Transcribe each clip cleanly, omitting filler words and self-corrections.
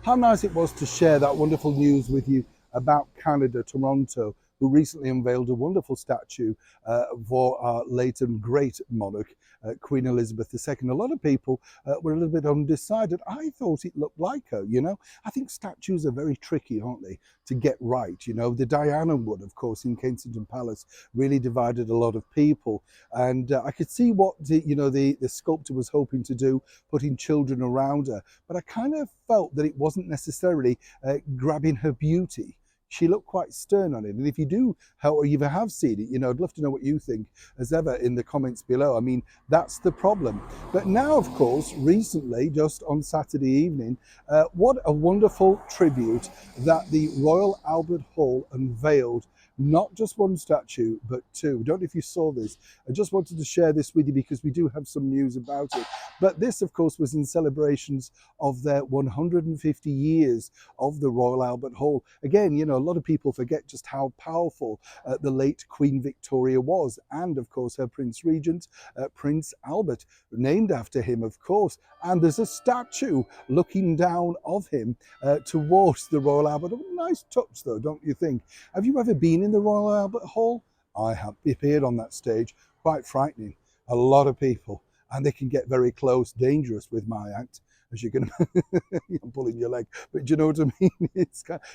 How nice it was to share that wonderful news with you about Canada, Toronto, who recently unveiled a wonderful statue for our late and great monarch, Queen Elizabeth II. A lot of people were a little bit undecided. I thought it looked like her, you know. I think statues are very tricky, aren't they, to get right. You know, the Diana one, of course, in Kensington Palace really divided a lot of people. And I could see what the sculptor was hoping to do, putting children around her. But I kind of felt that it wasn't necessarily grabbing her beauty. She looked quite stern on it. And if you do, or you have seen it, I'd love to know what you think as ever in the comments below. I mean, that's the problem. But now, of course, recently, just on Saturday evening, what a wonderful tribute that the Royal Albert Hall unveiled. Not just one statue, but two. I don't know if you saw this. I just wanted to share this with you because we do have some news about it. But this, of course, was in celebrations of their 150 years of the Royal Albert Hall. Again, a lot of people forget just how powerful the late Queen Victoria was. And, of course, her Prince Regent, Prince Albert, named after him, of course. And there's a statue looking down of him towards the Royal Albert Hall. Nice touch, though, don't you think? Have you ever been in the Royal Albert Hall? I have appeared on that stage. Quite frightening. A lot of people. And they can get very close, dangerous with my act, as you can I'm pulling your leg, but do you know what I mean?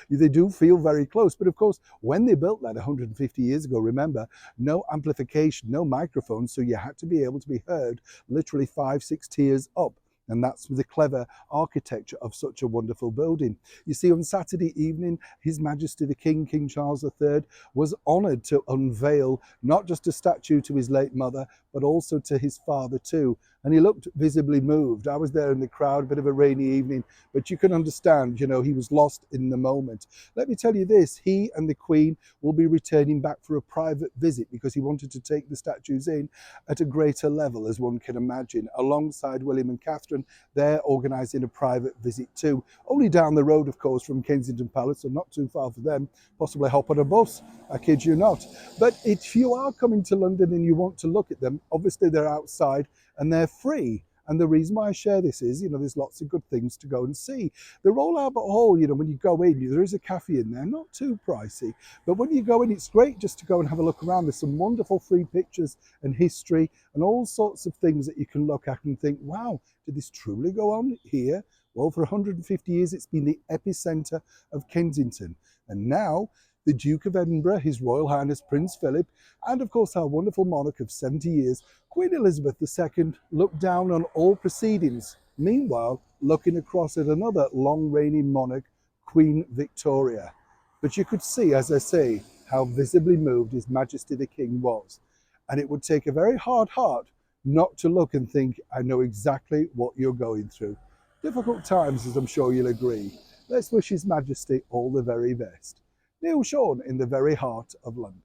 They do feel very close. But of course, when they built that 150 years ago, remember, no amplification, no microphones, so you had to be able to be heard literally 5-6 tiers up. And that's the clever architecture of such a wonderful building. You see, on Saturday evening, His Majesty the King, King Charles III, was honoured to unveil not just a statue to his late mother, but also to his father too. And he looked visibly moved. I was there in the crowd, a bit of a rainy evening, but you can understand, he was lost in the moment. Let me tell you this, he and the Queen will be returning back for a private visit because he wanted to take the statues in at a greater level, as one can imagine, alongside William and Catherine. They're organising a private visit too. Only down the road, of course, from Kensington Palace, so not too far for them. Possibly hop on a bus, I kid you not. But if you are coming to London and you want to look at them, obviously they're outside and they're free. And the reason why I share this is, there's lots of good things to go and see. The Royal Albert Hall, when you go in, there is a cafe in there, not too pricey. But when you go in, it's great just to go and have a look around. There's some wonderful free pictures and history and all sorts of things that you can look at and think, wow, did this truly go on here? Well, for 150 years, it's been the epicenter of Kensington. And now, the Duke of Edinburgh, His Royal Highness Prince Philip, and of course our wonderful monarch of 70 years, Queen Elizabeth II, looked down on all proceedings, meanwhile looking across at another long-reigning monarch, Queen Victoria. But you could see, as I say, how visibly moved His Majesty the King was. And it would take a very hard heart not to look and think, I know exactly what you're going through. Difficult times, as I'm sure you'll agree. Let's wish His Majesty all the very best. Neil Sean in the very heart of London.